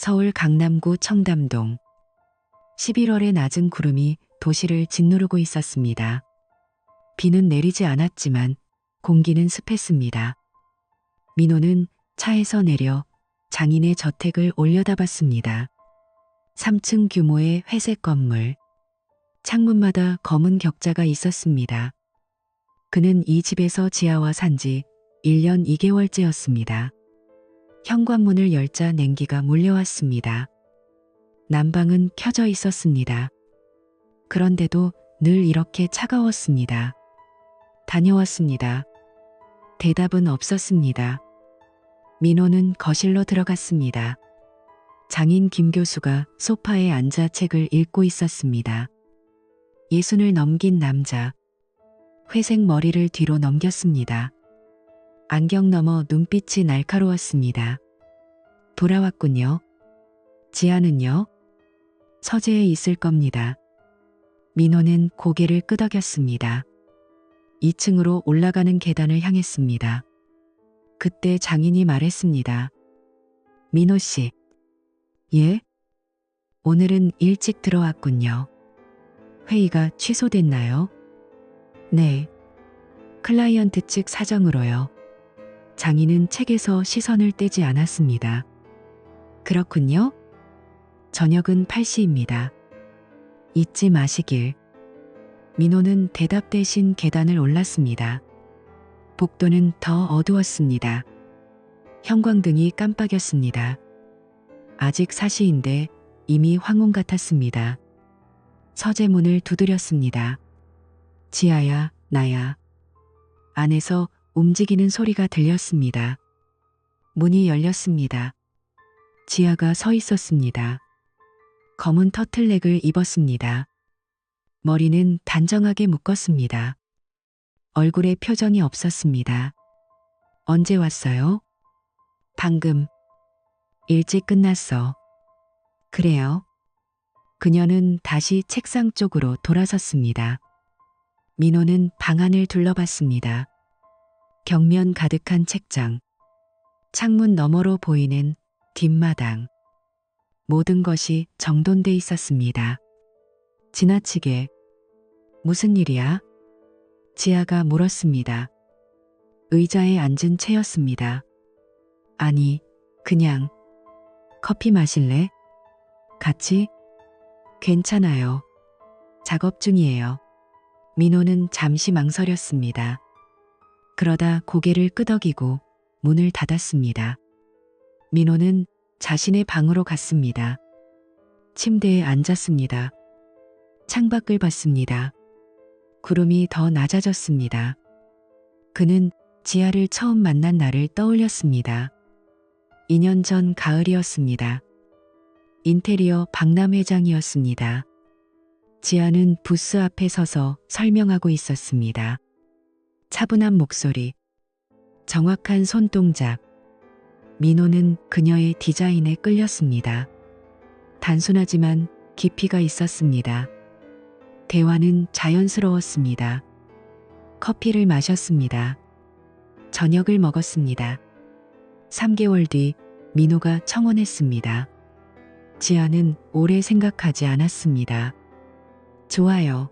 서울 강남구 청담동. 11월의 낮은 구름이 도시를 짓누르고 있었습니다. 비는 내리지 않았지만 공기는 습했습니다. 민호는 차에서 내려 장인의 저택을 올려다봤습니다. 3층 규모의 회색 건물. 창문마다 검은 격자가 있었습니다. 그는 이 집에서 지하와 산지 1년 2개월째였습니다. 현관문을 열자 냉기가 몰려왔습니다. 난방은 켜져 있었습니다. 그런데도 늘 이렇게 차가웠습니다. 다녀왔습니다. 대답은 없었습니다. 민호는 거실로 들어갔습니다. 장인 김 교수가 소파에 앉아 책을 읽고 있었습니다. 60을 넘긴 남자. 회색 머리를 뒤로 넘겼습니다. 안경 너머 눈빛이 날카로웠습니다. 돌아왔군요. 지아는요? 서재에 있을 겁니다. 민호는 고개를 끄덕였습니다. 2층으로 올라가는 계단을 향했습니다. 그때 장인이 말했습니다. 민호 씨. 예? 오늘은 일찍 들어왔군요. 회의가 취소됐나요? 네. 클라이언트 측 사정으로요. 장인은 책에서 시선을 떼지 않았습니다. 그렇군요. 저녁은 8시입니다. 잊지 마시길. 민호는 대답 대신 계단을 올랐습니다. 복도는 더 어두웠습니다. 형광등이 깜빡였습니다. 아직 4시인데 이미 황혼 같았습니다. 서재문을 두드렸습니다. 지아야, 나야. 안에서 움직이는 소리가 들렸습니다. 문이 열렸습니다. 지아가 서 있었습니다. 검은 터틀넥을 입었습니다. 머리는 단정하게 묶었습니다. 얼굴에 표정이 없었습니다. 언제 왔어요? 방금. 일찍 끝났어. 그래요? 그녀는 다시 책상 쪽으로 돌아섰습니다. 민호는 방 안을 둘러봤습니다. 격면 가득한 책장. 창문 너머로 보이는 뒷마당. 모든 것이 정돈돼 있었습니다. 지나치게. 무슨 일이야? 지아가 물었습니다. 의자에 앉은 채였습니다. 아니, 그냥. 커피 마실래? 같이? 괜찮아요. 작업 중이에요. 민호는 잠시 망설였습니다. 그러다 고개를 끄덕이고 문을 닫았습니다. 민호는 자신의 방으로 갔습니다. 침대에 앉았습니다. 창밖을 봤습니다. 구름이 더 낮아졌습니다. 그는 지아를 처음 만난 날을 떠올렸습니다. 2년 전 가을이었습니다. 인테리어 박람회장이었습니다. 지아는 부스 앞에 서서 설명하고 있었습니다. 차분한 목소리, 정확한 손동작. 민호는 그녀의 디자인에 끌렸습니다. 단순하지만 깊이가 있었습니다. 대화는 자연스러웠습니다. 커피를 마셨습니다. 저녁을 먹었습니다. 3개월 뒤 민호가 청혼했습니다. 지아는 오래 생각하지 않았습니다. 좋아요.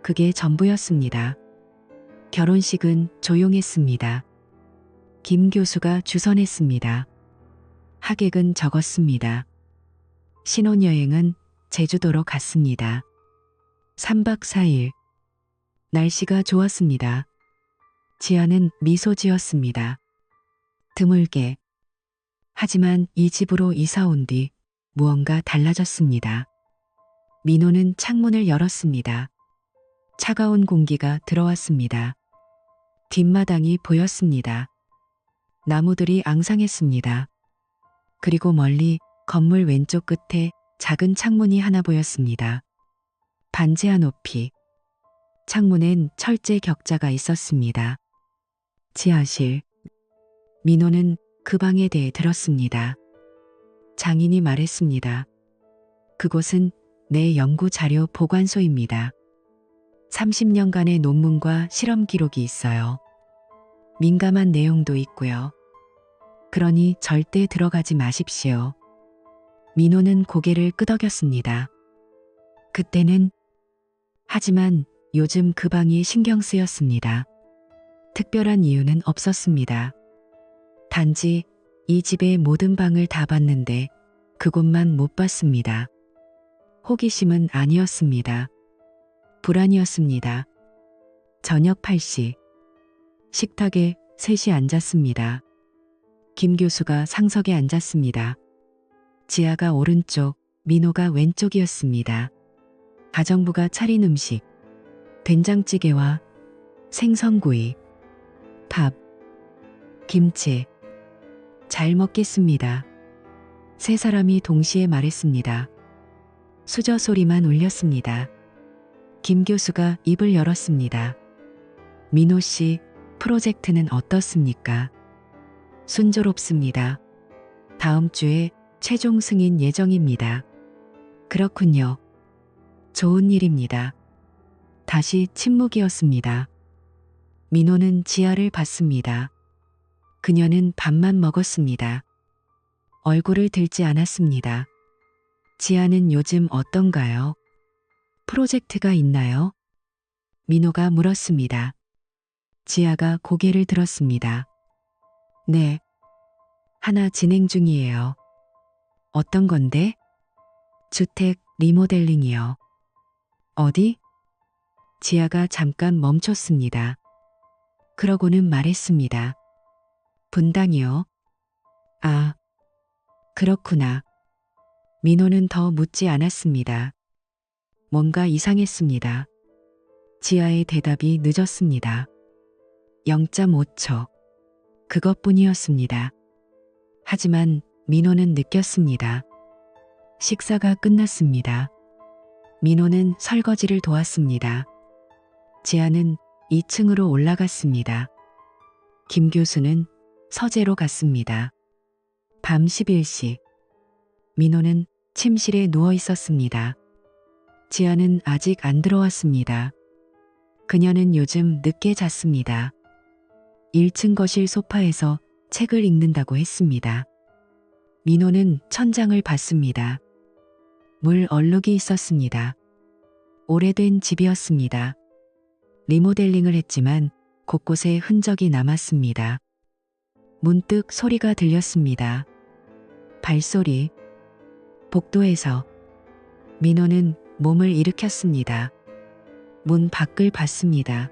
그게 전부였습니다. 결혼식은 조용했습니다. 김 교수가 주선했습니다. 하객은 적었습니다. 신혼여행은 제주도로 갔습니다. 3박 4일. 날씨가 좋았습니다. 지아는 미소 지었습니다. 드물게. 하지만 이 집으로 이사 온 뒤 무언가 달라졌습니다. 민호는 창문을 열었습니다. 차가운 공기가 들어왔습니다. 뒷마당이 보였습니다. 나무들이 앙상했습니다. 그리고 멀리 건물 왼쪽 끝에 작은 창문이 하나 보였습니다. 반지하 높이. 창문엔 철제 격자가 있었습니다. 지하실. 민호는 그 방에 대해 들었습니다. 장인이 말했습니다. 그곳은 내 연구 자료 보관소입니다. 30년간의 논문과 실험 기록이 있어요. 민감한 내용도 있고요. 그러니 절대 들어가지 마십시오. 민호는 고개를 끄덕였습니다. 그때는 하지만 요즘 그 방이 신경 쓰였습니다. 특별한 이유는 없었습니다. 단지 이 집의 모든 방을 다 봤는데 그곳만 못 봤습니다. 호기심은 아니었습니다. 불안이었습니다. 저녁 8시. 식탁에 셋이 앉았습니다. 김 교수가 상석에 앉았습니다. 지아가 오른쪽, 민호가 왼쪽이었습니다. 가정부가 차린 음식, 된장찌개와 생선구이, 밥, 김치. 잘 먹겠습니다. 세 사람이 동시에 말했습니다. 수저 소리만 울렸습니다. 김 교수가 입을 열었습니다. 민호 씨, 프로젝트는 어떻습니까? 순조롭습니다. 다음 주에 최종 승인 예정입니다. 그렇군요. 좋은 일입니다. 다시 침묵이었습니다. 민호는 지아를 봤습니다. 그녀는 밥만 먹었습니다. 얼굴을 들지 않았습니다. 지아는 요즘 어떤가요? 프로젝트가 있나요? 민호가 물었습니다. 지아가 고개를 들었습니다. 네. 하나 진행 중이에요. 어떤 건데? 주택 리모델링이요. 어디? 지아가 잠깐 멈췄습니다. 그러고는 말했습니다. 분당이요? 아, 그렇구나. 민호는 더 묻지 않았습니다. 뭔가 이상했습니다. 지아의 대답이 늦었습니다. 0.5초. 그것뿐이었습니다. 하지만 민호는 느꼈습니다. 식사가 끝났습니다. 민호는 설거지를 도왔습니다. 지아는 2층으로 올라갔습니다. 김 교수는 서재로 갔습니다. 밤 11시. 민호는 침실에 누워 있었습니다. 지아는 아직 안 들어왔습니다. 그녀는 요즘 늦게 잤습니다. 1층 거실 소파에서 책을 읽는다고 했습니다. 민호는 천장을 봤습니다. 물 얼룩이 있었습니다. 오래된 집이었습니다. 리모델링을 했지만 곳곳에 흔적이 남았습니다. 문득 소리가 들렸습니다. 발소리. 복도에서. 민호는 몸을 일으켰습니다. 문 밖을 봤습니다.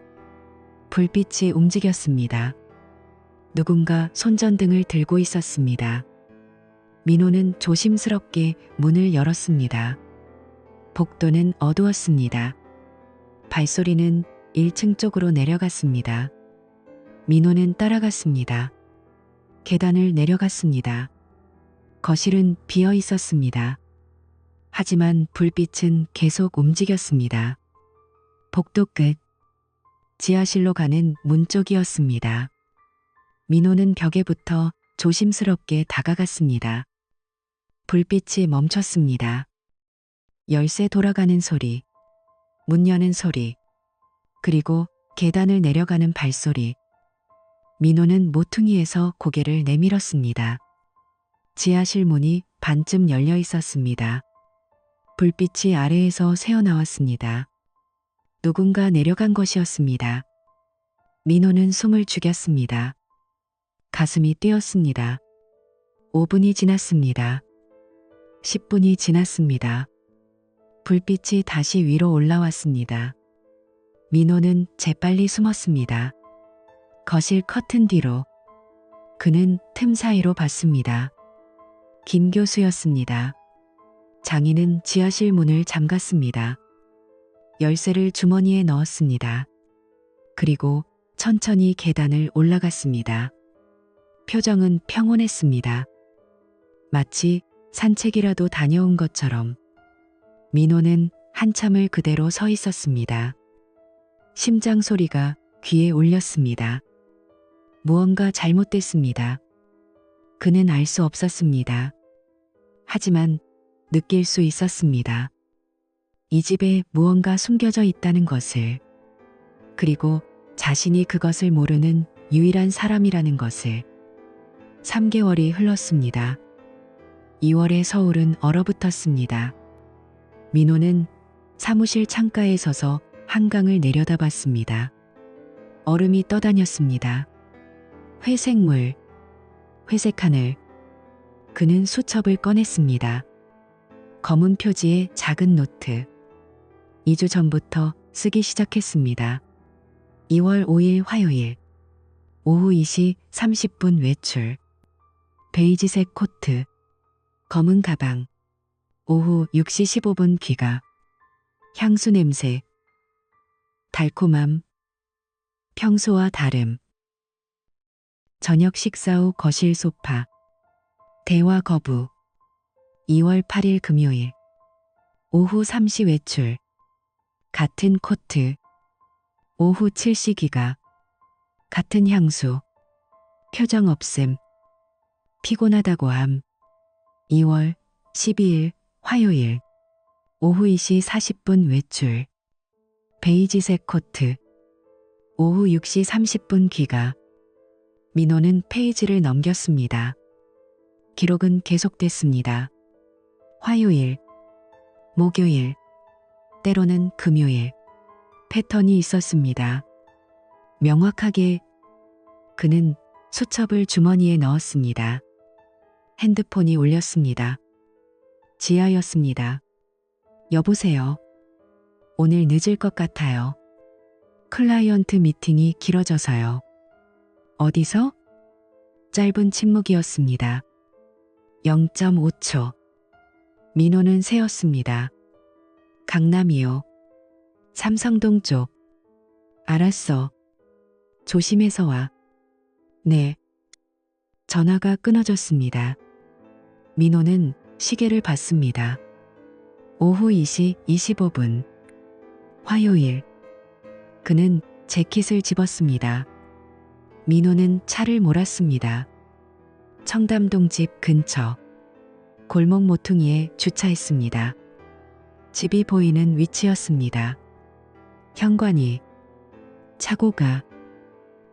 불빛이 움직였습니다. 누군가 손전등을 들고 있었습니다. 민호는 조심스럽게 문을 열었습니다. 복도는 어두웠습니다. 발소리는 1층 쪽으로 내려갔습니다. 민호는 따라갔습니다. 계단을 내려갔습니다. 거실은 비어 있었습니다. 하지만 불빛은 계속 움직였습니다. 복도 끝. 지하실로 가는 문 쪽이었습니다. 민호는 벽에 붙어 조심스럽게 다가갔습니다. 불빛이 멈췄습니다. 열쇠 돌아가는 소리, 문 여는 소리, 그리고 계단을 내려가는 발소리. 민호는 모퉁이에서 고개를 내밀었습니다. 지하실 문이 반쯤 열려 있었습니다. 불빛이 아래에서 새어나왔습니다. 누군가 내려간 것이었습니다. 민호는 숨을 죽였습니다. 가슴이 뛰었습니다. 5분이 지났습니다. 10분이 지났습니다. 불빛이 다시 위로 올라왔습니다. 민호는 재빨리 숨었습니다. 거실 커튼 뒤로. 그는 틈 사이로 봤습니다. 김 교수였습니다. 장인은 지하실 문을 잠갔습니다. 열쇠를 주머니에 넣었습니다. 그리고 천천히 계단을 올라갔습니다. 표정은 평온했습니다. 마치 산책이라도 다녀온 것처럼. 민호는 한참을 그대로 서 있었습니다. 심장 소리가 귀에 울렸습니다. 무언가 잘못됐습니다. 그는 알 수 없었습니다. 하지만 느낄 수 있었습니다. 이 집에 무언가 숨겨져 있다는 것을, 그리고 자신이 그것을 모르는 유일한 사람이라는 것을. 3개월이 흘렀습니다. 2월의 서울은 얼어붙었습니다. 민호는 사무실 창가에 서서 한강을 내려다봤습니다. 얼음이 떠다녔습니다. 회색 물, 회색 하늘. 그는 수첩을 꺼냈습니다. 검은 표지에 작은 노트. 2주 전부터 쓰기 시작했습니다. 2월 5일 화요일. 오후 2시 30분 외출. 베이지색 코트. 검은 가방. 오후 6시 15분 귀가. 향수 냄새. 달콤함. 평소와 다름. 저녁 식사 후 거실 소파. 대화 거부. 2월 8일 금요일. 오후 3시 외출. 같은 코트. 오후 7시 귀가. 같은 향수. 표정 없음. 피곤하다고 함. 2월 12일 화요일. 오후 2시 40분 외출. 베이지색 코트. 오후 6시 30분 귀가. 민호는 페이지를 넘겼습니다. 기록은 계속됐습니다. 화요일, 목요일, 때로는 금요일. 패턴이 있었습니다. 명확하게 그는 수첩을 주머니에 넣었습니다. 핸드폰이 울렸습니다. 지아였습니다. 여보세요. 오늘 늦을 것 같아요. 클라이언트 미팅이 길어져서요. 어디서? 짧은 침묵이었습니다. 0.5초. 민호는 세었습니다. 강남이요. 삼성동 쪽. 알았어. 조심해서 와. 네. 전화가 끊어졌습니다. 민호는 시계를 봤습니다. 오후 2시 25분. 화요일. 그는 재킷을 집었습니다. 민호는 차를 몰았습니다. 청담동 집 근처. 골목 모퉁이에 주차했습니다. 집이 보이는 위치였습니다. 현관이. 차고가.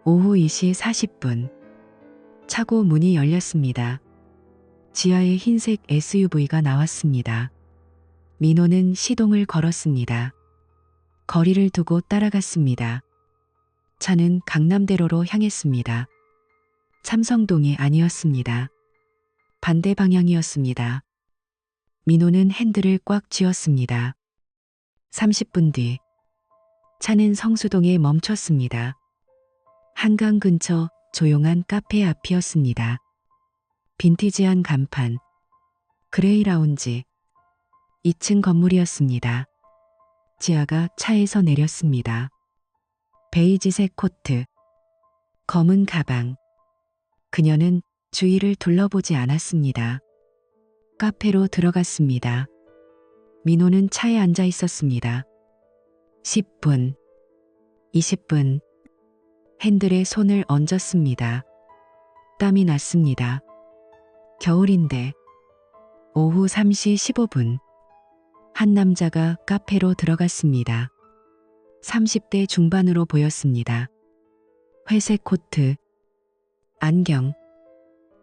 오후 2시 40분. 차고 문이 열렸습니다. 지하의 흰색 SUV가 나왔습니다. 민호는 시동을 걸었습니다. 거리를 두고 따라갔습니다. 차는 강남대로로 향했습니다. 삼성동이 아니었습니다. 반대 방향이었습니다. 민호는 핸들을 꽉 쥐었습니다. 30분 뒤. 차는 성수동에 멈췄습니다. 한강 근처 조용한 카페 앞이었습니다. 빈티지한 간판. 그레이 라운지. 2층 건물이었습니다. 지아가 차에서 내렸습니다. 베이지색 코트. 검은 가방. 그녀는 주위를 둘러보지 않았습니다. 카페로 들어갔습니다. 민호는 차에 앉아 있었습니다. 10분, 20분. 핸들에 손을 얹었습니다. 땀이 났습니다. 겨울인데. 오후 3시 15분. 한 남자가 카페로 들어갔습니다. 30대 중반으로 보였습니다. 회색 코트, 안경.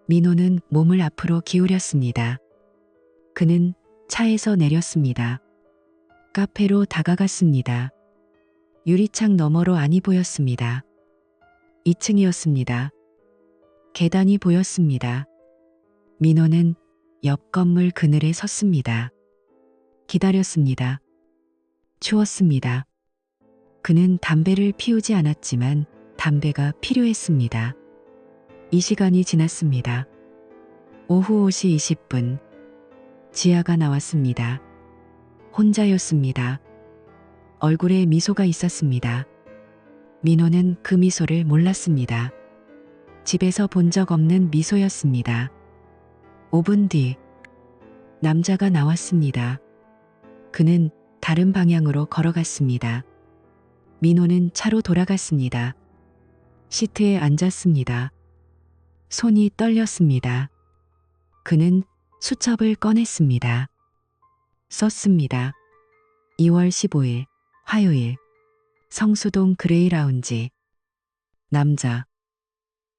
민호는 몸을 앞으로 기울였습니다. 그는 차에서 내렸습니다. 카페로 다가갔습니다. 유리창 너머로 안이 보였습니다. 2층이었습니다. 계단이 보였습니다. 민호는 옆 건물 그늘에 섰습니다. 기다렸습니다. 추웠습니다. 그는 담배를 피우지 않았지만 담배가 필요했습니다. 이 시간이 지났습니다. 오후 5시 20분. 지아가 나왔습니다. 혼자였습니다. 얼굴에 미소가 있었습니다. 민호는 그 미소를 몰랐습니다. 집에서 본 적 없는 미소였습니다. 5분 뒤. 남자가 나왔습니다. 그는 다른 방향으로 걸어갔습니다. 민호는 차로 돌아갔습니다. 시트에 앉았습니다. 손이 떨렸습니다. 그는 수첩을 꺼냈습니다. 썼습니다. 2월 15일 화요일. 성수동 그레이 라운지. 남자.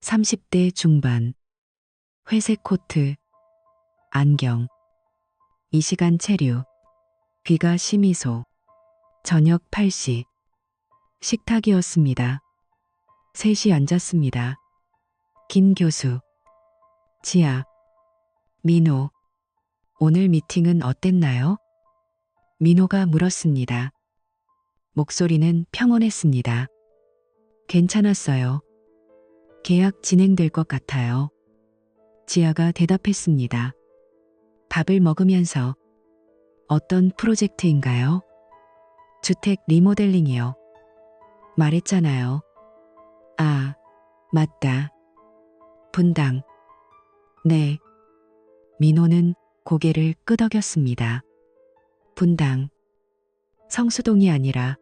30대 중반. 회색 코트. 안경. 이 시간 체류. 귀가 심이소. 저녁 8시. 식탁이었습니다. 셋이 앉았습니다. 김 교수. 지아. 민호. 오늘 미팅은 어땠나요? 민호가 물었습니다. 목소리는 평온했습니다. 괜찮았어요. 계약 진행될 것 같아요. 지아가 대답했습니다. 밥을 먹으면서 어떤 프로젝트인가요? 주택 리모델링이요. 말했잖아요. 아, 맞다. 분당. 네. 민호는 고개를 끄덕였습니다. 분당. 성수동이 아니라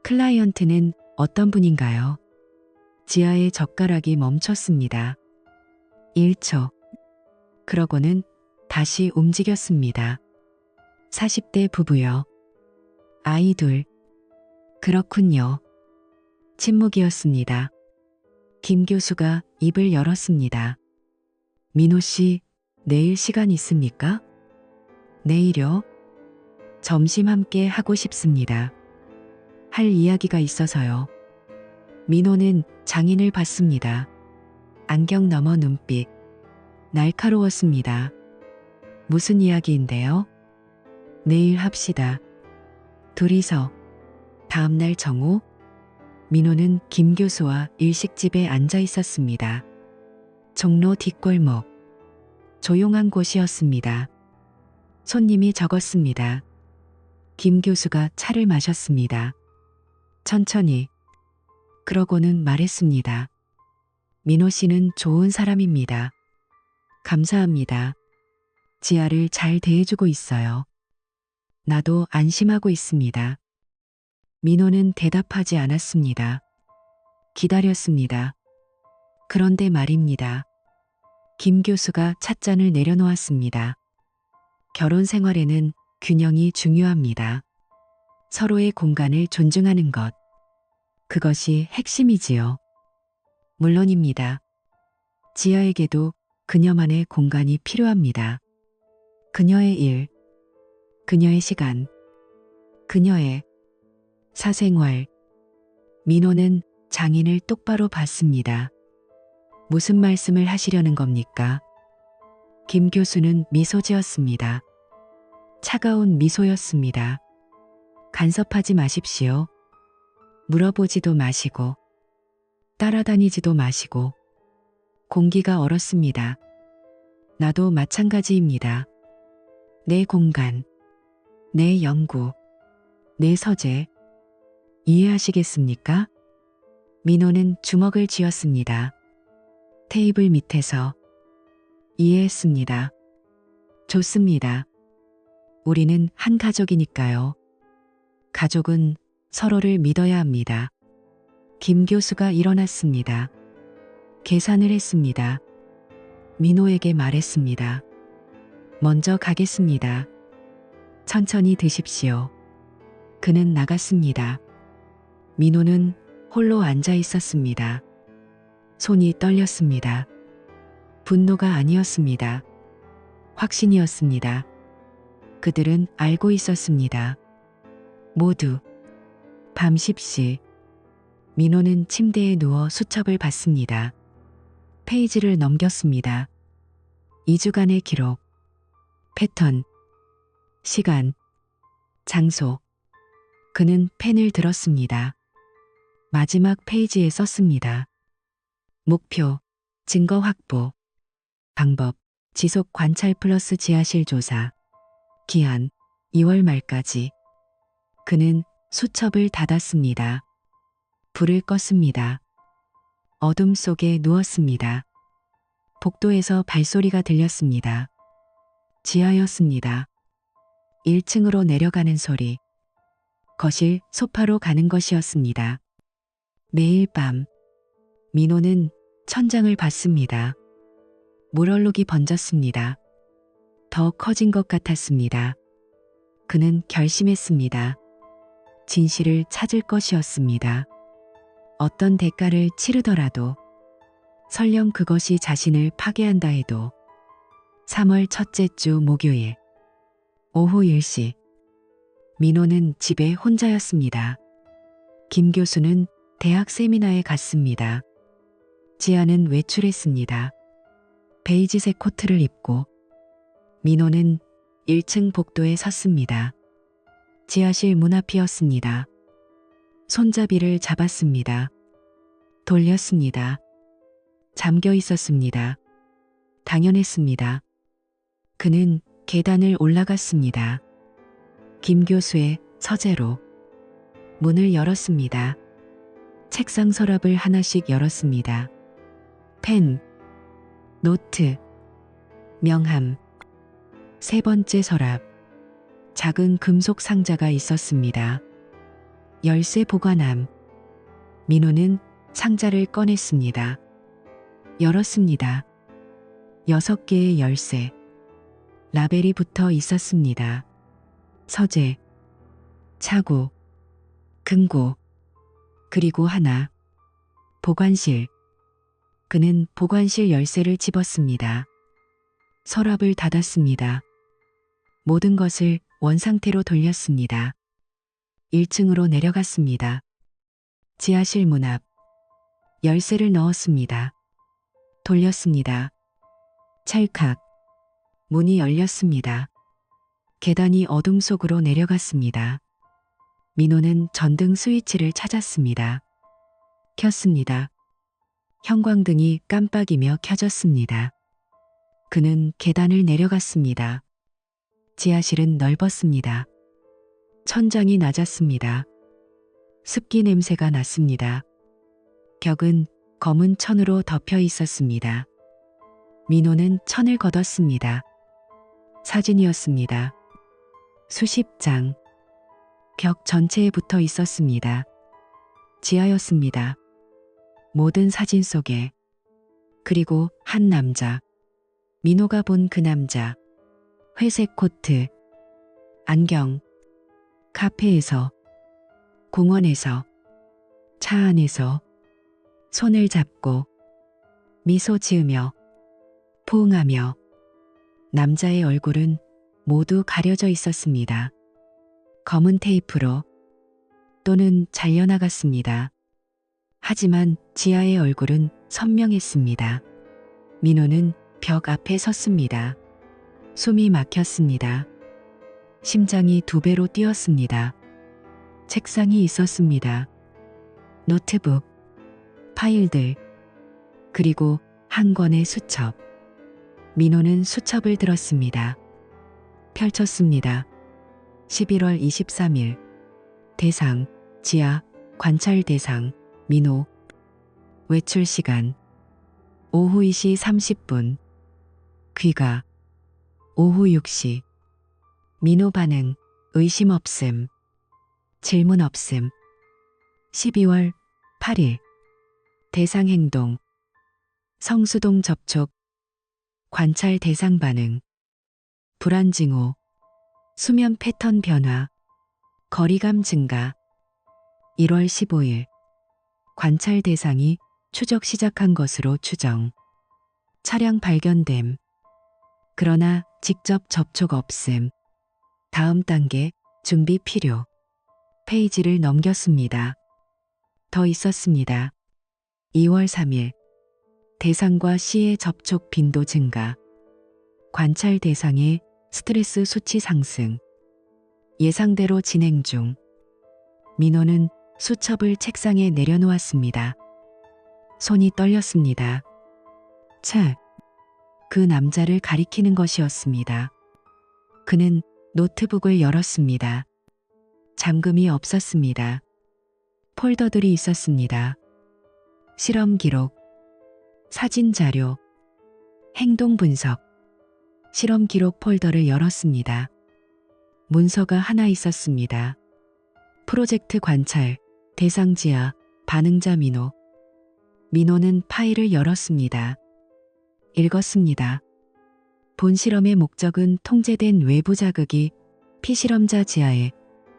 클라이언트는 어떤 분인가요? 지아의 젓가락이 멈췄습니다. 1초. 그러고는 다시 움직였습니다. 40대 부부요. 아이 둘. 그렇군요. 침묵이었습니다. 김 교수가 입을 열었습니다. 민호 씨, 내일 시간 있습니까? 내일요? 점심 함께 하고 싶습니다. 할 이야기가 있어서요. 민호는 장인을 봤습니다. 안경 너머 눈빛. 날카로웠습니다. 무슨 이야기인데요? 내일 합시다. 둘이서. 다음날 정오. 민호는 김 교수와 일식집에 앉아 있었습니다. 종로 뒷골목. 조용한 곳이었습니다. 손님이 적었습니다. 김 교수가 차를 마셨습니다. 천천히. 그러고는 말했습니다. 민호 씨는 좋은 사람입니다. 감사합니다. 지아를 잘 대해주고 있어요. 나도 안심하고 있습니다. 민호는 대답하지 않았습니다. 기다렸습니다. 그런데 말입니다. 김 교수가 찻잔을 내려놓았습니다. 결혼 생활에는 균형이 중요합니다. 서로의 공간을 존중하는 것. 그것이 핵심이지요. 물론입니다. 지아에게도 그녀만의 공간이 필요합니다. 그녀의 일, 그녀의 시간, 그녀의 사생활. 민호는 장인을 똑바로 봤습니다. 무슨 말씀을 하시려는 겁니까? 김 교수는 미소 지었습니다. 차가운 미소였습니다. 간섭하지 마십시오. 물어보지도 마시고 따라다니지도 마시고. 공기가 얼었습니다. 나도 마찬가지입니다. 내 공간, 내 연구, 내 서재. 이해하시겠습니까? 민호는 주먹을 쥐었습니다. 테이블 밑에서. 이해했습니다. 좋습니다. 우리는 한 가족이니까요. 가족은 서로를 믿어야 합니다. 김 교수가 일어났습니다. 계산을 했습니다. 민호에게 말했습니다. 먼저 가겠습니다. 천천히 드십시오. 그는 나갔습니다. 민호는 홀로 앉아 있었습니다. 손이 떨렸습니다. 분노가 아니었습니다. 확신이었습니다. 그들은 알고 있었습니다. 모두. 밤 10시. 민호는 침대에 누워 수첩을 봤습니다. 페이지를 넘겼습니다. 2주간의 기록. 패턴. 시간. 장소. 그는 펜을 들었습니다. 마지막 페이지에 썼습니다. 목표. 증거 확보. 방법. 지속 관찰 플러스 지하실 조사. 기한. 2월 말까지. 그는 수첩을 닫았습니다. 불을 껐습니다. 어둠 속에 누웠습니다. 복도에서 발소리가 들렸습니다. 지하였습니다. 1층으로 내려가는 소리. 거실, 소파로 가는 것이었습니다. 매일 밤. 민호는 천장을 봤습니다. 물얼룩이 번졌습니다. 더 커진 것 같았습니다. 그는 결심했습니다. 진실을 찾을 것이었습니다. 어떤 대가를 치르더라도, 설령 그것이 자신을 파괴한다 해도 3월 첫째 주 목요일 오후 10시 민호는 집에 혼자였습니다. 김 교수는 대학 세미나에 갔습니다. 지아는 외출했습니다. 베이지색 코트를 입고 민호는 1층 복도에 섰습니다. 지하실 문 앞이었습니다. 손잡이를 잡았습니다. 돌렸습니다. 잠겨 있었습니다. 당연했습니다. 그는 계단을 올라갔습니다. 김 교수의 서재로 문을 열었습니다. 책상 서랍을 하나씩 열었습니다. 펜, 노트, 명함, 세 번째 서랍, 작은 금속 상자가 있었습니다. 열쇠 보관함. 민호는 상자를 꺼냈습니다. 열었습니다. 6개의 열쇠. 라벨이 붙어 있었습니다. 서재, 차고, 금고, 그리고 하나. 보관실. 그는 보관실 열쇠를 집었습니다. 서랍을 닫았습니다. 모든 것을 원상태로 돌렸습니다. 1층으로 내려갔습니다. 지하실 문 앞. 열쇠를 넣었습니다. 돌렸습니다. 찰칵. 문이 열렸습니다. 계단이 어둠 속으로 내려갔습니다. 민호는 전등 스위치를 찾았습니다. 켰습니다. 형광등이 깜빡이며 켜졌습니다. 그는 계단을 내려갔습니다. 지하실은 넓었습니다. 천장이 낮았습니다. 습기 냄새가 났습니다. 벽은 검은 천으로 덮여 있었습니다. 민호는 천을 걷었습니다. 사진이었습니다. 수십 장. 벽 전체에 붙어 있었습니다. 지하였습니다. 모든 사진 속에. 그리고 한 남자. 민호가 본 그 남자. 회색 코트. 안경. 카페에서. 공원에서. 차 안에서. 손을 잡고. 미소 지으며. 포옹하며. 남자의 얼굴은 모두 가려져 있었습니다. 검은 테이프로 또는 잘려나갔습니다. 하지만 지아의 얼굴은 선명했습니다. 민호는 벽 앞에 섰습니다. 숨이 막혔습니다. 심장이 2배로 뛰었습니다. 책상이 있었습니다. 노트북, 파일들, 그리고 한 권의 수첩. 민호는 수첩을 들었습니다. 펼쳤습니다. 11월 23일. 대상, 지아, 관찰 대상, 민호. 외출 시간. 오후 2시 30분. 귀가. 오후 6시. 민호 반응, 의심 없음. 질문 없음. 12월 8일. 대상 행동. 성수동 접촉. 관찰 대상 반응. 불안 징후. 수면 패턴 변화. 거리감 증가. 1월 15일. 관찰 대상이 추적 시작한 것으로 추정. 차량 발견됨. 그러나 직접 접촉 없음. 다음 단계 준비 필요. 페이지를 넘겼습니다. 더 있었습니다. 2월 3일. 대상과 C의 접촉 빈도 증가. 관찰 대상의 스트레스 수치 상승. 예상대로 진행 중. 민호는 수첩을 책상에 내려놓았습니다. 손이 떨렸습니다. 그 남자를 가리키는 것이었습니다. 그는 노트북을 열었습니다. 잠금이 없었습니다. 폴더들이 있었습니다. 실험 기록, 사진 자료, 행동 분석. 실험 기록 폴더를 열었습니다. 문서가 하나 있었습니다. 프로젝트 관찰, 대상 지아, 반응자 민호. 민호는 파일을 열었습니다. 읽었습니다. 본 실험의 목적은 통제된 외부 자극이 피실험자 지아의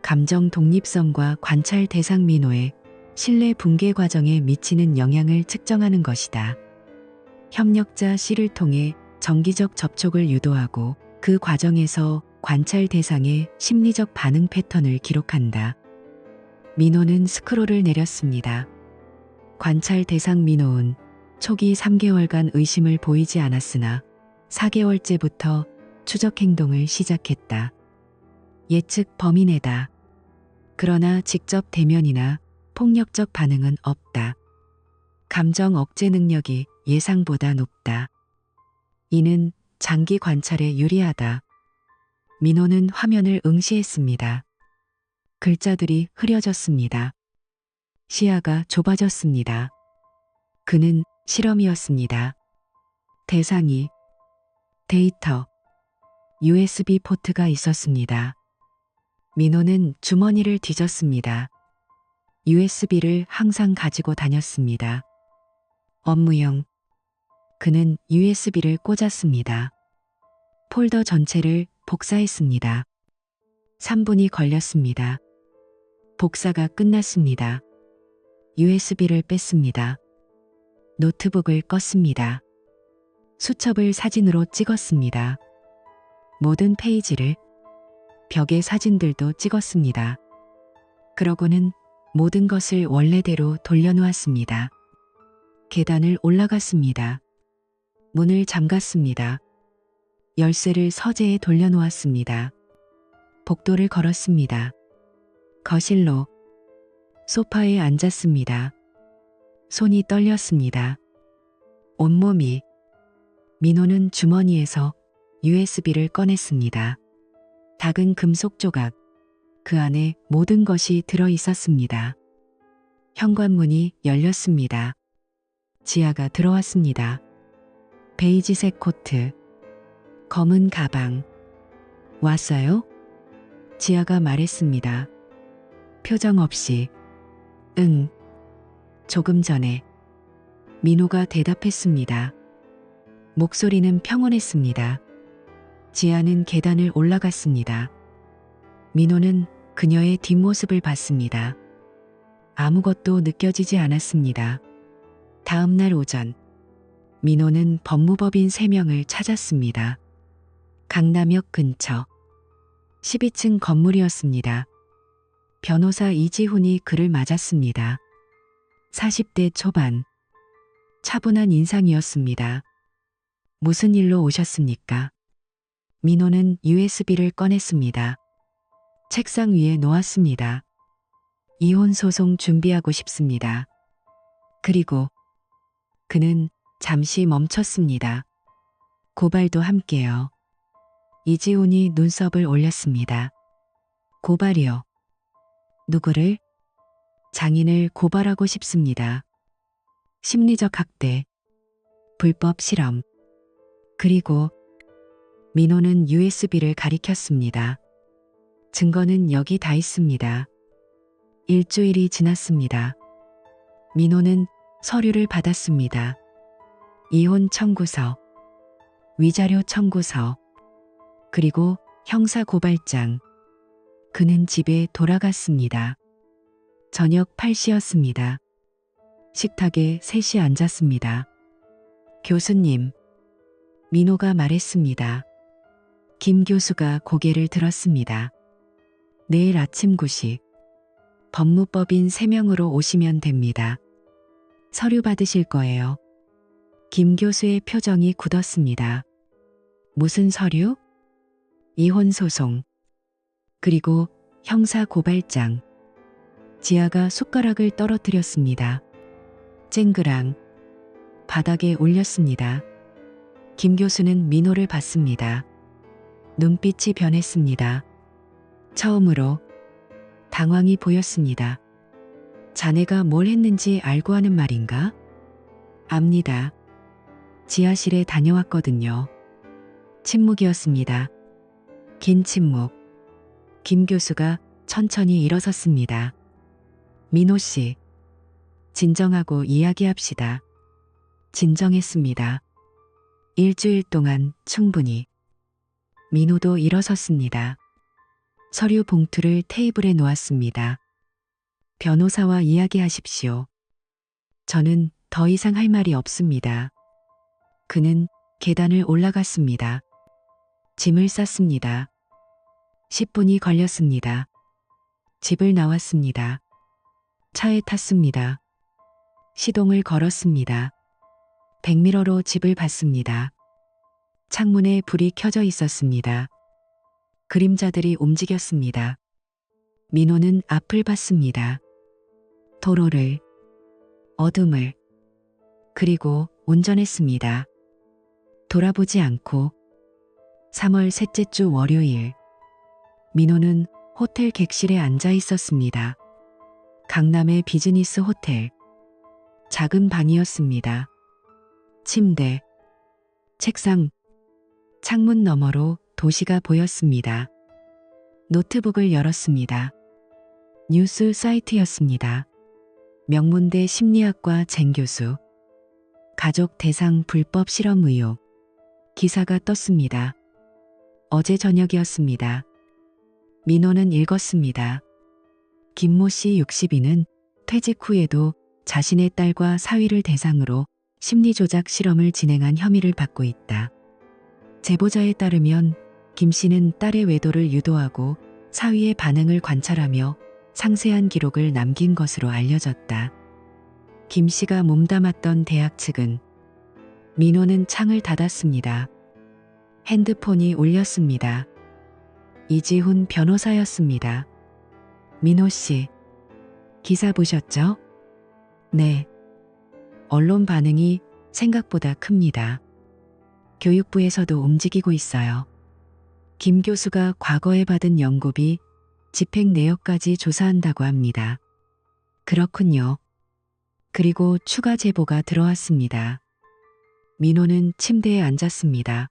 감정 독립성과 관찰 대상 민호의 신뢰 붕괴 과정에 미치는 영향을 측정하는 것이다. 협력자 C를 통해 정기적 접촉을 유도하고 그 과정에서 관찰 대상의 심리적 반응 패턴을 기록한다. 민호는 스크롤을 내렸습니다. 관찰 대상 민호은 초기 3개월간 의심을 보이지 않았으나 4개월째부터 추적 행동을 시작했다. 예측 범인이다. 그러나 직접 대면이나 폭력적 반응은 없다. 감정 억제 능력이 예상보다 높다. 이는 장기 관찰에 유리하다. 민호는 화면을 응시했습니다. 글자들이 흐려졌습니다. 시야가 좁아졌습니다. 그는 실험이었습니다. 대상이 데이터, USB 포트가 있었습니다. 민호는 주머니를 뒤졌습니다. USB를 항상 가지고 다녔습니다. 업무용. 그는 USB를 꽂았습니다. 폴더 전체를 복사했습니다. 3분이 걸렸습니다. 복사가 끝났습니다. USB를 뺐습니다. 노트북을 껐습니다. 수첩을 사진으로 찍었습니다. 모든 페이지를, 벽의 사진들도 찍었습니다. 그러고는 모든 것을 원래대로 돌려놓았습니다. 계단을 올라갔습니다. 문을 잠갔습니다. 열쇠를 서재에 돌려놓았습니다. 복도를 걸었습니다. 거실로, 소파에 앉았습니다. 손이 떨렸습니다. 온몸이. 민호는 주머니에서 USB를 꺼냈습니다. 작은 금속 조각. 그 안에 모든 것이 들어 있었습니다. 현관문이 열렸습니다. 지아가 들어왔습니다. 베이지색 코트, 검은 가방. 왔어요? 지아가 말했습니다. 표정 없이. 응. 조금 전에. 민호가 대답했습니다. 목소리는 평온했습니다. 지아는 계단을 올라갔습니다. 민호는 그녀의 뒷모습을 봤습니다. 아무것도 느껴지지 않았습니다. 다음 날 오전, 민호는 법무법인 3명을 찾았습니다. 강남역 근처 12층 건물이었습니다. 변호사 이지훈이 그를 맞았습니다. 40대 초반, 차분한 인상이었습니다. 무슨 일로 오셨습니까? 민호는 USB를 꺼냈습니다. 책상 위에 놓았습니다. 이혼 소송 준비하고 싶습니다. 그리고 그는 잠시 멈췄습니다. 고발도 함께요. 이지훈이 눈썹을 올렸습니다. 고발이요. 누구를? 장인을 고발하고 싶습니다. 심리적 학대, 불법 실험. 그리고 민호는 USB를 가리켰습니다. 증거는 여기 다 있습니다. 일주일이 지났습니다. 민호는 서류를 받았습니다. 이혼 청구서, 위자료 청구서, 그리고 형사 고발장. 그는 집에 돌아갔습니다. 저녁 8시였습니다. 식탁에 셋이 앉았습니다. 교수님, 민호가 말했습니다. 김 교수가 고개를 들었습니다. 내일 아침 9시, 법무법인 3명으로 오시면 됩니다. 서류 받으실 거예요. 김 교수의 표정이 굳었습니다. 무슨 서류? 이혼 소송. 그리고 형사 고발장. 지아가 숟가락을 떨어뜨렸습니다. 쨍그랑 바닥에 올렸습니다. 김 교수는 민호를 봤습니다. 눈빛이 변했습니다. 처음으로 당황이 보였습니다. 자네가 뭘 했는지 알고 하는 말인가? 압니다. 지하실에 다녀왔거든요. 침묵이었습니다. 긴 침묵. 김 교수가 천천히 일어섰습니다. 민호 씨, 진정하고 이야기합시다. 진정했습니다. 일주일 동안 충분히. 민호도 일어섰습니다. 서류 봉투를 테이블에 놓았습니다. 변호사와 이야기하십시오. 저는 더 이상 할 말이 없습니다. 그는 계단을 올라갔습니다. 짐을 쌌습니다. 10분이 걸렸습니다. 집을 나왔습니다. 차에 탔습니다. 시동을 걸었습니다. 백미러로 집을 봤습니다. 창문에 불이 켜져 있었습니다. 그림자들이 움직였습니다. 민호는 앞을 봤습니다. 도로를, 어둠을, 그리고 운전했습니다. 돌아보지 않고 3월 셋째 주 월요일, 민호는 호텔 객실에 앉아 있었습니다. 강남의 비즈니스 호텔. 작은 방이었습니다. 침대, 책상, 창문 너머로 도시가 보였습니다. 노트북을 열었습니다. 뉴스 사이트였습니다. 명문대 심리학과 쟁 교수. 가족 대상 불법 실험 의혹. 기사가 떴습니다. 어제 저녁이었습니다. 민호는 읽었습니다. 김모 씨 62는 퇴직 후에도 자신의 딸과 사위를 대상으로 심리조작 실험을 진행한 혐의를 받고 있다. 제보자에 따르면 김 씨는 딸의 외도를 유도하고 사위의 반응을 관찰하며 상세한 기록을 남긴 것으로 알려졌다. 김 씨가 몸담았던 대학 측은 민호는 창을 닫았습니다. 핸드폰이 울렸습니다. 이지훈 변호사였습니다. 민호 씨, 기사 보셨죠? 네. 언론 반응이 생각보다 큽니다. 교육부에서도 움직이고 있어요. 김 교수가 과거에 받은 연구비, 집행 내역까지 조사한다고 합니다. 그렇군요. 그리고 추가 제보가 들어왔습니다. 민호는 침대에 앉았습니다.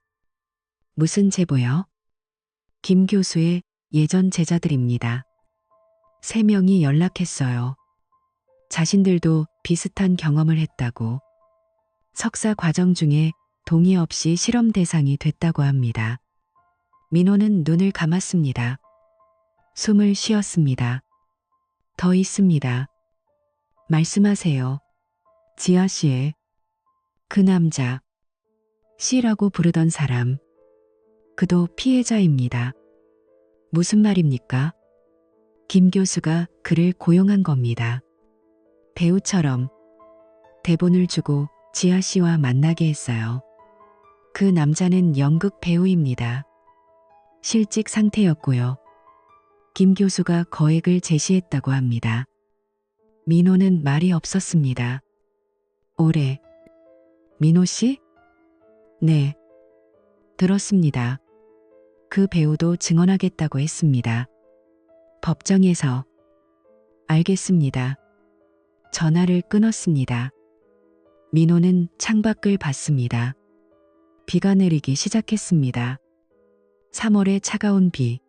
무슨 제보요? 김 교수의 예전 제자들입니다. 3명이 연락했어요. 자신들도 비슷한 경험을 했다고. 석사 과정 중에 동의 없이 실험 대상이 됐다고 합니다. 민호는 눈을 감았습니다. 숨을 쉬었습니다. 더 있습니다. 말씀하세요. 지아 씨의 그 남자, C라고 부르던 사람. 그도 피해자입니다. 무슨 말입니까? 김 교수가 그를 고용한 겁니다. 배우처럼 대본을 주고 지아 씨와 만나게 했어요. 그 남자는 연극 배우입니다. 실직 상태였고요. 김 교수가 거액을 제시했다고 합니다. 민호는 말이 없었습니다. 올해. 민호 씨? 네. 들었습니다. 그 배우도 증언하겠다고 했습니다. 법정에서. 알겠습니다. 전화를 끊었습니다. 민호는 창밖을 봤습니다. 비가 내리기 시작했습니다. 3월의 차가운 비.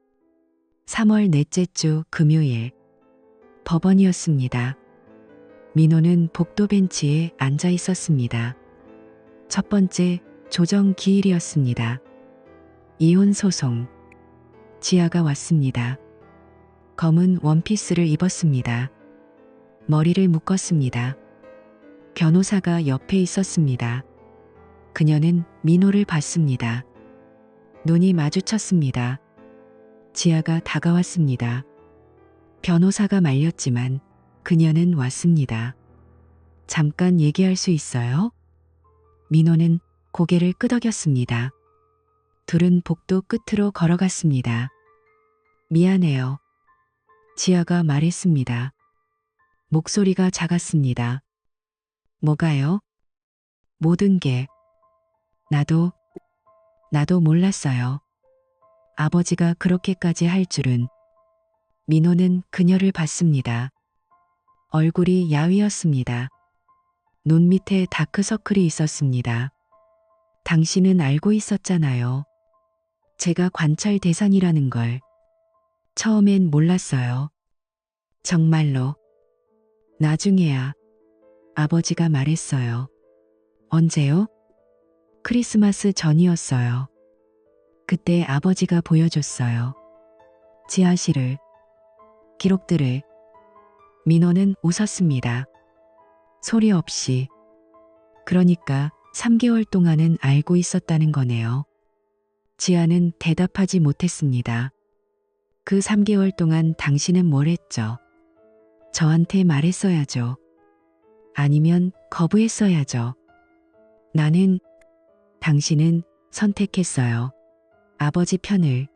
3월 넷째 주 금요일. 법원이었습니다. 민호는 복도 벤치에 앉아 있었습니다. 첫 번째 조정 기일이었습니다. 이혼 소송. 지아가 왔습니다. 검은 원피스를 입었습니다. 머리를 묶었습니다. 변호사가 옆에 있었습니다. 그녀는 민호를 봤습니다. 눈이 마주쳤습니다. 지아가 다가왔습니다. 변호사가 말렸지만 그녀는 왔습니다. 잠깐 얘기할 수 있어요? 민호는 고개를 끄덕였습니다. 둘은 복도 끝으로 걸어갔습니다. 미안해요. 지아가 말했습니다. 목소리가 작았습니다. 뭐가요? 모든 게. 나도 몰랐어요. 아버지가 그렇게까지 할 줄은. 민호는 그녀를 봤습니다. 얼굴이 야위었습니다. 눈 밑에 다크서클이 있었습니다. 당신은 알고 있었잖아요. 제가 관찰 대상이라는 걸. 처음엔 몰랐어요. 정말로. 나중에야 아버지가 말했어요. 언제요? 크리스마스 전이었어요. 그때 아버지가 보여줬어요. 지아 씨를, 기록들을. 민호는 웃었습니다. 소리 없이. 그러니까 3개월 동안은 알고 있었다는 거네요. 지아는 대답하지 못했습니다. 그 3개월 동안 당신은 뭘 했죠? 저한테 말했어야죠. 아니면 거부했어야죠. 당신은 선택했어요. 아버지 편을,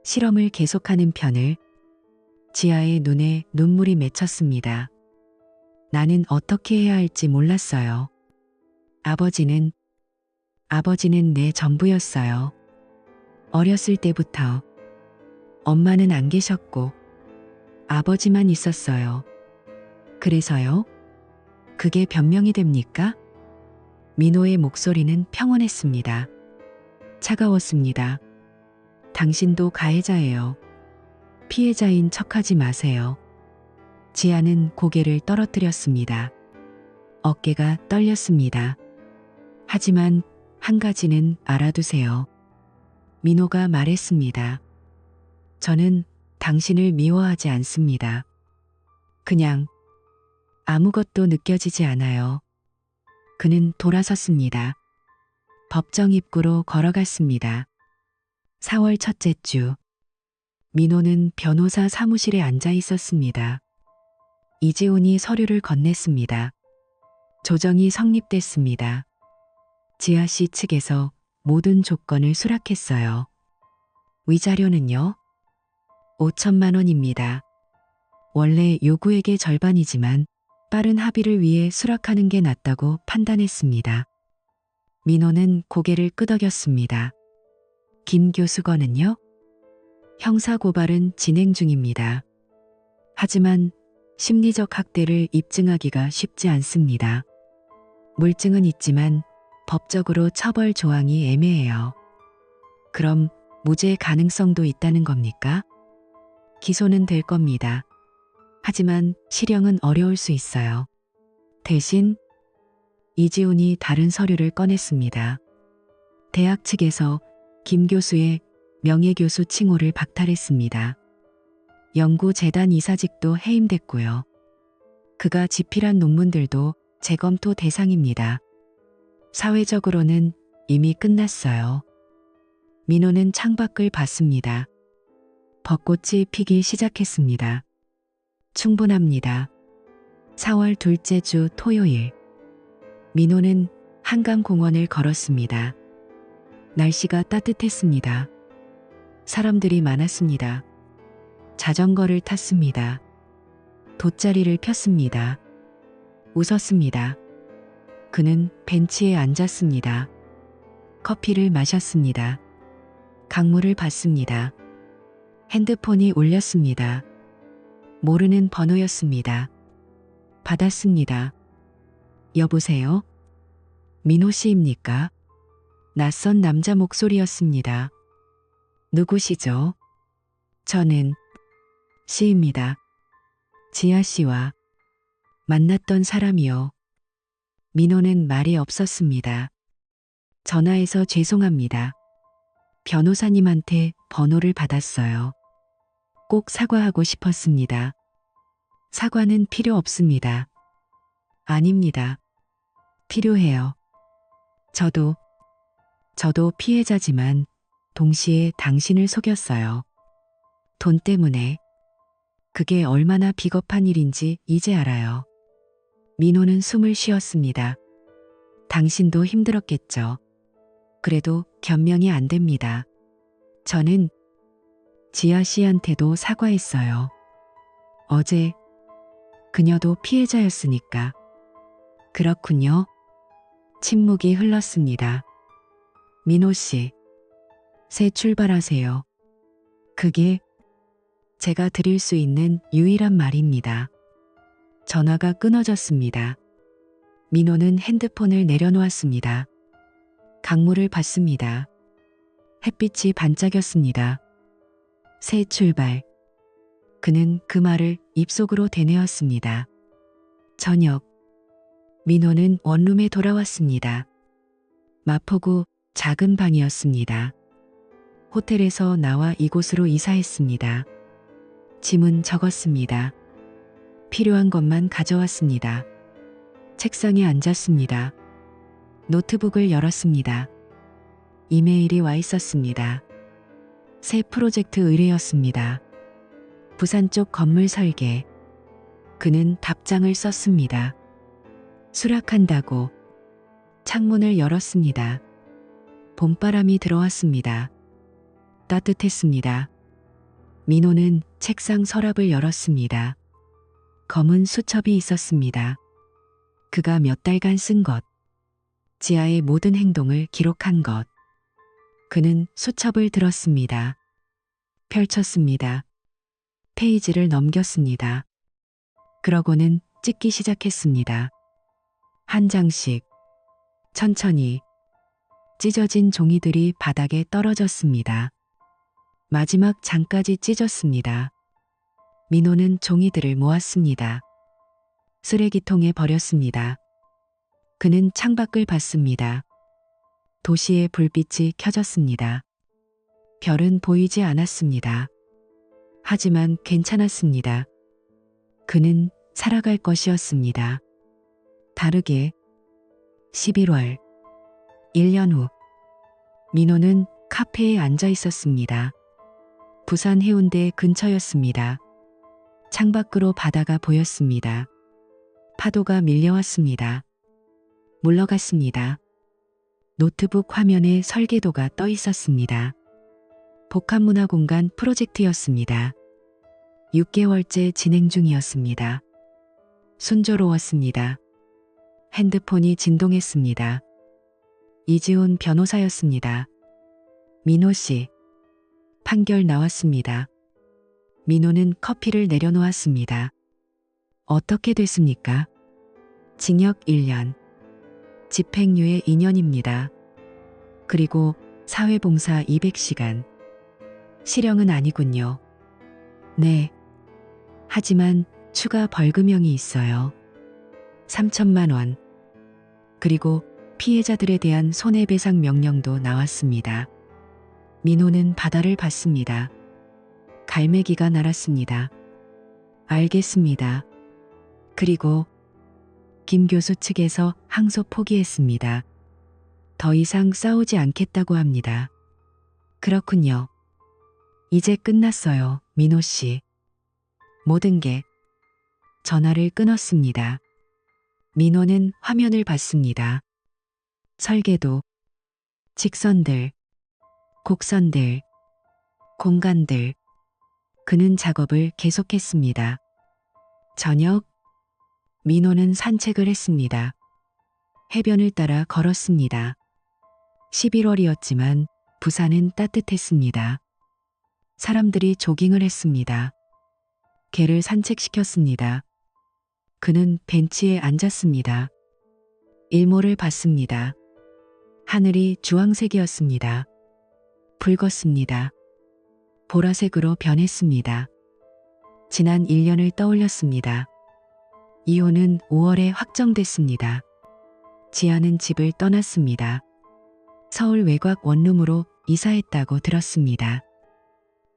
실험을 계속하는 편을. 지아의 눈에 눈물이 맺혔습니다. 나는 어떻게 해야 할지 몰랐어요. 아버지는 내 전부였어요. 어렸을 때부터. 엄마는 안 계셨고 아버지만 있었어요. 그래서요? 그게 변명이 됩니까? 민호의 목소리는 평온했습니다. 차가웠습니다. 당신도 가해자예요. 피해자인 척하지 마세요. 지아는 고개를 떨어뜨렸습니다. 어깨가 떨렸습니다. 하지만 한 가지는 알아두세요. 민호가 말했습니다. 저는 당신을 미워하지 않습니다. 그냥 아무것도 느껴지지 않아요. 그는 돌아섰습니다. 법정 입구로 걸어갔습니다. 4월 첫째 주. 민호는 변호사 사무실에 앉아 있었습니다. 이재훈이 서류를 건넸습니다. 조정이 성립됐습니다. 지아 씨 측에서 모든 조건을 수락했어요. 위자료는요? 5천만 원입니다. 원래 요구액의 절반이지만 빠른 합의를 위해 수락하는 게 낫다고 판단했습니다. 민호는 고개를 끄덕였습니다. 김 교수건은요? 형사고발은 진행 중입니다. 하지만 심리적 학대를 입증하기가 쉽지 않습니다. 물증은 있지만 법적으로 처벌 조항이 애매해요. 그럼 무죄 가능성도 있다는 겁니까? 기소는 될 겁니다. 하지만 실형은 어려울 수 있어요. 대신 이지훈이 다른 서류를 꺼냈습니다. 대학 측에서 김 교수의 명예교수 칭호를 박탈했습니다. 연구재단 이사직도 해임됐고요. 그가 집필한 논문들도 재검토 대상입니다. 사회적으로는 이미 끝났어요. 민호는 창밖을 봤습니다. 벚꽃이 피기 시작했습니다. 충분합니다. 4월 둘째 주 토요일. 민호는 한강공원을 걸었습니다. 날씨가 따뜻했습니다. 사람들이 많았습니다. 자전거를 탔습니다. 돗자리를 폈습니다. 웃었습니다. 그는 벤치에 앉았습니다. 커피를 마셨습니다. 강물을 봤습니다. 핸드폰이 울렸습니다. 모르는 번호였습니다. 받았습니다. 여보세요? 민호 씨입니까? 낯선 남자 목소리였습니다. 누구시죠? 저는 씨입니다. 지아 씨와 만났던 사람이요. 민호는 말이 없었습니다. 전화해서 죄송합니다. 변호사님한테 번호를 받았어요. 꼭 사과하고 싶었습니다. 사과는 필요 없습니다. 아닙니다. 필요해요. 저도 피해자지만 동시에 당신을 속였어요. 돈 때문에. 그게 얼마나 비겁한 일인지 이제 알아요. 민호는 숨을 쉬었습니다. 당신도 힘들었겠죠. 그래도 변명이 안 됩니다. 저는 지아 씨한테도 사과했어요. 어제 그녀도 피해자였으니까. 그렇군요. 침묵이 흘렀습니다. 민호 씨, 새 출발하세요. 그게 제가 드릴 수 있는 유일한 말입니다. 전화가 끊어졌습니다. 민호는 핸드폰을 내려놓았습니다. 강물을 봤습니다. 햇빛이 반짝였습니다. 새 출발. 그는 그 말을 입속으로 되뇌었습니다. 저녁. 민호는 원룸에 돌아왔습니다. 마포구 작은 방이었습니다. 호텔에서 나와 이곳으로 이사했습니다. 짐은 적었습니다. 필요한 것만 가져왔습니다. 책상에 앉았습니다. 노트북을 열었습니다. 이메일이 와 있었습니다. 새 프로젝트 의뢰였습니다. 부산 쪽 건물 설계. 그는 답장을 썼습니다. 수락한다고. 창문을 열었습니다. 봄바람이 들어왔습니다. 따뜻했습니다. 민호는 책상 서랍을 열었습니다. 검은 수첩이 있었습니다. 그가 몇 달간 쓴 것. 지아의 모든 행동을 기록한 것. 그는 수첩을 들었습니다. 펼쳤습니다. 페이지를 넘겼습니다. 그러고는 찍기 시작했습니다. 한 장씩. 천천히. 찢어진 종이들이 바닥에 떨어졌습니다. 마지막 장까지 찢었습니다. 민호는 종이들을 모았습니다. 쓰레기통에 버렸습니다. 그는 창밖을 봤습니다. 도시의 불빛이 켜졌습니다. 별은 보이지 않았습니다. 하지만 괜찮았습니다. 그는 살아갈 것이었습니다. 다르게. 11월. 1년 후. 민호는 카페에 앉아 있었습니다. 부산 해운대 근처였습니다. 창밖으로 바다가 보였습니다. 파도가 밀려왔습니다. 물러갔습니다. 노트북 화면에 설계도가 떠 있었습니다. 복합문화공간 프로젝트였습니다. 6개월째 진행 중이었습니다. 순조로웠습니다. 핸드폰이 진동했습니다. 이지훈 변호사였습니다. 민호 씨. 판결 나왔습니다. 민호는 커피를 내려놓았습니다. 어떻게 됐습니까? 징역 1년. 집행유예 2년입니다. 그리고 사회봉사 200시간. 실형은 아니군요. 네. 하지만 추가 벌금형이 있어요. 3천만 원. 그리고 피해자들에 대한 손해배상 명령도 나왔습니다. 민호는 바다를 봤습니다. 갈매기가 날았습니다. 알겠습니다. 그리고 김 교수 측에서 항소 포기했습니다. 더 이상 싸우지 않겠다고 합니다. 그렇군요. 이제 끝났어요, 민호 씨. 모든 게. 전화를 끊었습니다. 민호는 화면을 봤습니다. 설계도, 직선들, 곡선들, 공간들. 그는 작업을 계속했습니다. 저녁, 민호는 산책을 했습니다. 해변을 따라 걸었습니다. 11월이었지만 부산은 따뜻했습니다. 사람들이 조깅을 했습니다. 개를 산책시켰습니다. 그는 벤치에 앉았습니다. 일몰을 봤습니다. 하늘이 주황색이었습니다. 붉었습니다. 보라색으로 변했습니다. 지난 1년을 떠올렸습니다. 이혼은 5월에 확정됐습니다. 지아는 집을 떠났습니다. 서울 외곽 원룸으로 이사했다고 들었습니다.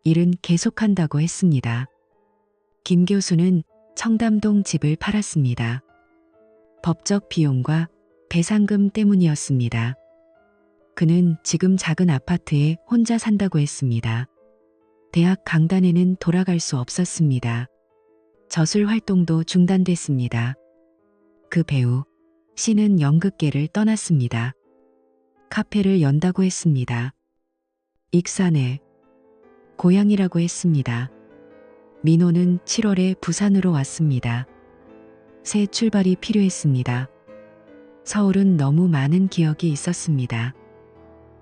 일은 계속한다고 했습니다. 김 교수는 청담동 집을 팔았습니다. 법적 비용과 배상금 때문이었습니다. 그는 지금 작은 아파트에 혼자 산다고 했습니다. 대학 강단에는 돌아갈 수 없었습니다. 저술 활동도 중단됐습니다. 그 배우, 씨는 연극계를 떠났습니다. 카페를 연다고 했습니다. 익산에 고향이라고 했습니다. 민호는 7월에 부산으로 왔습니다. 새 출발이 필요했습니다. 서울은 너무 많은 기억이 있었습니다.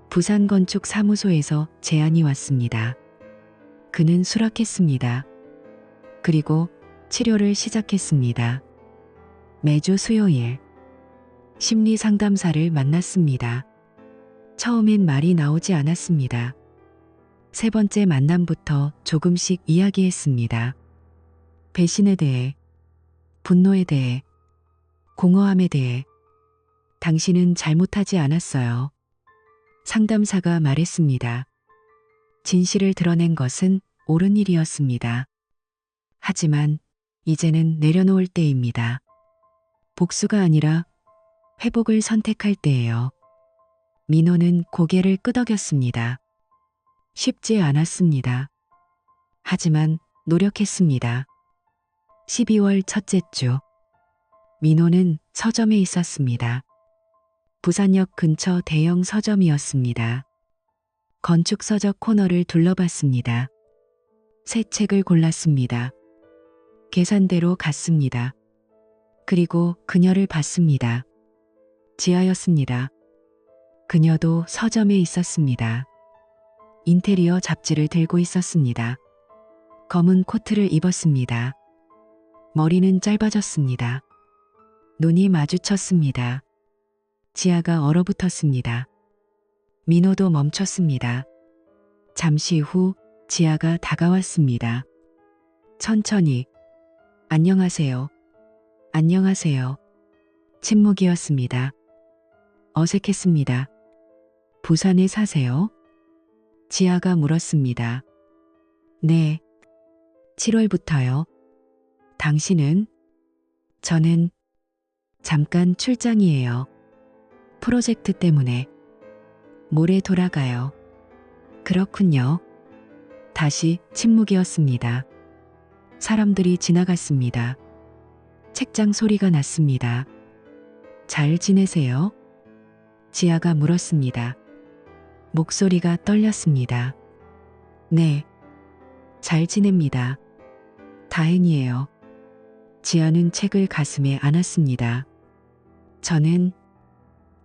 부산건축사무소에서 제안이 왔습니다. 그는 수락했습니다. 그리고 치료를 시작했습니다. 매주 수요일 심리상담사를 만났습니다. 처음엔 말이 나오지 않았습니다. 세 번째 만남부터 조금씩 이야기했습니다. 배신에 대해, 분노에 대해, 공허함에 대해. 당신은 잘못하지 않았어요. 상담사가 말했습니다. 진실을 드러낸 것은 옳은 일이었습니다. 하지만 이제는 내려놓을 때입니다. 복수가 아니라 회복을 선택할 때예요. 민호는 고개를 끄덕였습니다. 쉽지 않았습니다. 하지만 노력했습니다. 12월 첫째 주. 민호는 서점에 있었습니다. 부산역 근처 대형 서점이었습니다. 건축서적 코너를 둘러봤습니다. 새 책을 골랐습니다. 계산대로 갔습니다. 그리고 그녀를 봤습니다. 지아였습니다. 그녀도 서점에 있었습니다. 인테리어 잡지를 들고 있었습니다. 검은 코트를 입었습니다. 머리는 짧아졌습니다. 눈이 마주쳤습니다. 지아가 얼어붙었습니다. 민호도 멈췄습니다. 잠시 후 지아가 다가왔습니다. 천천히 안녕하세요. 안녕하세요. 침묵이었습니다. 어색했습니다. 부산에 사세요? 지아가 물었습니다. 네. 7월부터요. 당신은? 저는 잠깐 출장이에요. 프로젝트 때문에. 모레 돌아가요. 그렇군요. 다시 침묵이었습니다. 사람들이 지나갔습니다. 책장 소리가 났습니다. 잘 지내세요? 지아가 물었습니다. 목소리가 떨렸습니다. 네. 잘 지냅니다. 다행이에요. 지아는 책을 가슴에 안았습니다. 저는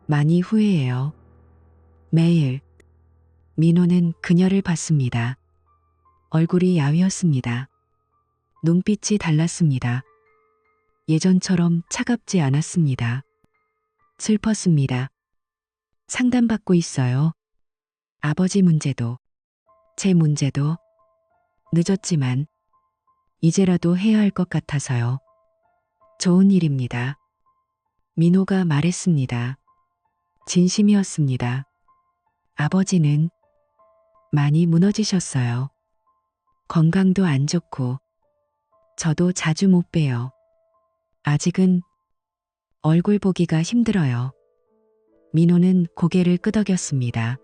많이 후회해요. 매일. 민호는 그녀를 봤습니다. 얼굴이 야위었습니다. 눈빛이 달랐습니다. 예전처럼 차갑지 않았습니다. 슬펐습니다. 상담받고 있어요. 아버지 문제도, 제 문제도. 늦었지만 이제라도 해야 할 것 같아서요. 좋은 일입니다. 민호가 말했습니다. 진심이었습니다. 아버지는 많이 무너지셨어요. 건강도 안 좋고 저도 자주 못 봬요. 아직은 얼굴 보기가 힘들어요. 민호는 고개를 끄덕였습니다.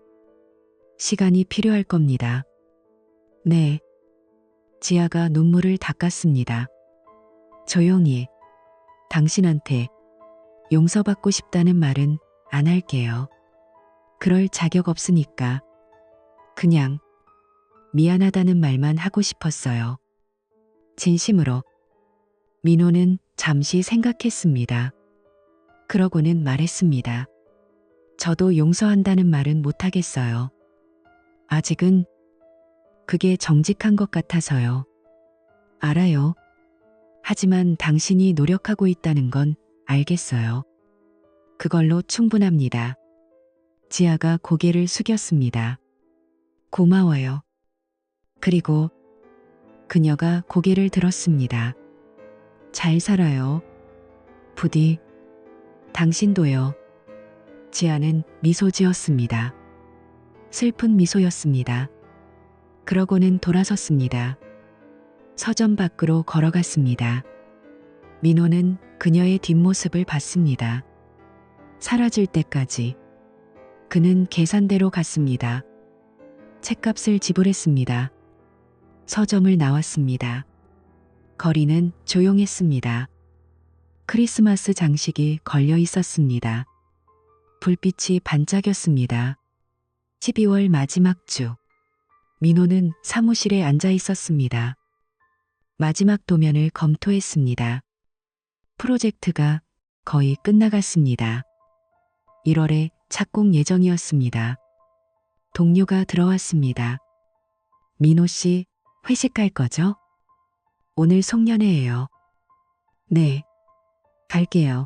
시간이 필요할 겁니다. 네. 지아가 눈물을 닦았습니다. 조용히. 당신한테 용서받고 싶다는 말은 안 할게요. 그럴 자격 없으니까. 그냥 미안하다는 말만 하고 싶었어요. 진심으로. 민호는 잠시 생각했습니다. 그러고는 말했습니다. 저도 용서한다는 말은 못하겠어요. 아직은 그게 정직한 것 같아서요. 알아요. 하지만 당신이 노력하고 있다는 건 알겠어요. 그걸로 충분합니다. 지아가 고개를 숙였습니다. 고마워요. 그리고 그녀가 고개를 들었습니다. 잘 살아요. 부디 당신도요. 지아는 미소 지었습니다. 슬픈 미소였습니다. 그러고는 돌아섰습니다. 서점 밖으로 걸어갔습니다. 민호는 그녀의 뒷모습을 봤습니다. 사라질 때까지. 그는 계산대로 갔습니다. 책값을 지불했습니다. 서점을 나왔습니다. 거리는 조용했습니다. 크리스마스 장식이 걸려 있었습니다. 불빛이 반짝였습니다. 12월 마지막 주. 민호는 사무실에 앉아 있었습니다. 마지막 도면을 검토했습니다. 프로젝트가 거의 끝나갔습니다. 1월에 착공 예정이었습니다. 동료가 들어왔습니다. 민호 씨, 회식할 거죠? 오늘 송년회예요. 네. 갈게요.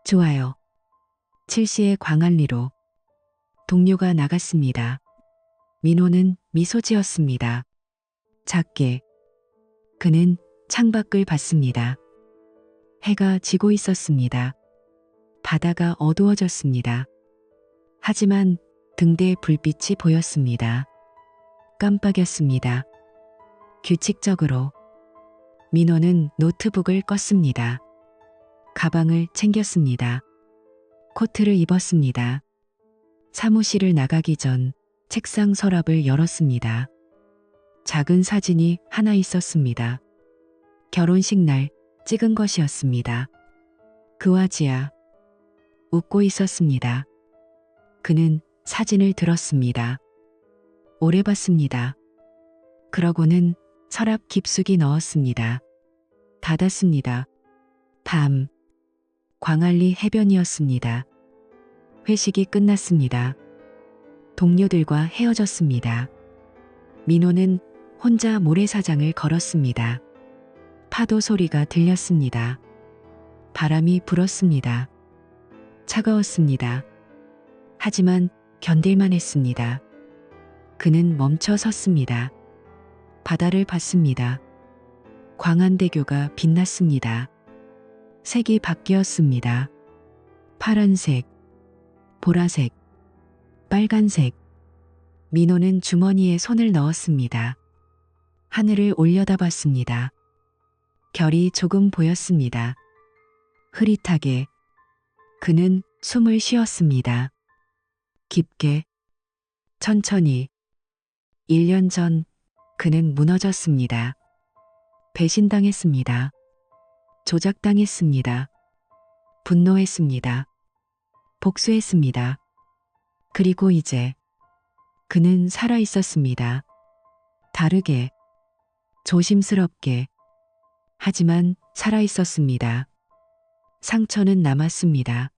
좋아요. 7시에 광안리로. 동료가 나갔습니다. 민호는 미소 지었습니다. 작게. 그는 창밖을 봤습니다. 해가 지고 있었습니다. 바다가 어두워졌습니다. 하지만 등대에 불빛이 보였습니다. 깜빡였습니다. 규칙적으로. 민호는 노트북을 껐습니다. 가방을 챙겼습니다. 코트를 입었습니다. 사무실을 나가기 전 책상 서랍을 열었습니다. 작은 사진이 하나 있었습니다. 결혼식 날 찍은 것이었습니다. 그와 지아 웃고 있었습니다. 그는 사진을 들었습니다. 오래 봤습니다. 그러고는 서랍 깊숙이 넣었습니다. 닫았습니다. 밤, 광안리 해변이었습니다. 회식이 끝났습니다. 동료들과 헤어졌습니다. 민호는 혼자 모래사장을 걸었습니다. 파도 소리가 들렸습니다. 바람이 불었습니다. 차가웠습니다. 하지만 견딜만 했습니다. 그는 멈춰 섰습니다. 바다를 봤습니다. 광안대교가 빛났습니다. 색이 바뀌었습니다. 파란색, 보라색, 빨간색. 민호는 주머니에 손을 넣었습니다. 하늘을 올려다봤습니다. 별이 조금 보였습니다. 흐릿하게. 그는 숨을 쉬었습니다. 깊게, 천천히. 1년 전 그는 무너졌습니다. 배신당했습니다. 조작당했습니다. 분노했습니다. 복수했습니다. 그리고 이제 그는 살아 있었습니다. 다르게, 조심스럽게. 하지만 살아 있었습니다. 상처는 남았습니다.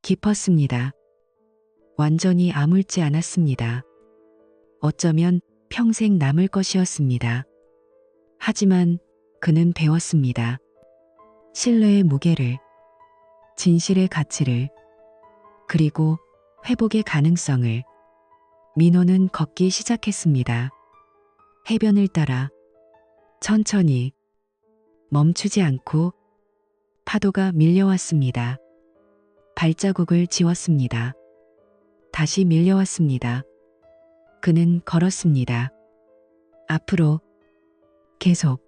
깊었습니다. 완전히 아물지 않았습니다. 어쩌면 평생 남을 것이었습니다. 하지만 그는 배웠습니다. 신뢰의 무게를, 진실의 가치를, 그리고 회복의 가능성을. 민호는 걷기 시작했습니다. 해변을 따라 천천히, 멈추지 않고. 파도가 밀려왔습니다. 발자국을 지웠습니다. 다시 밀려왔습니다. 그는 걸었습니다. 앞으로, 계속.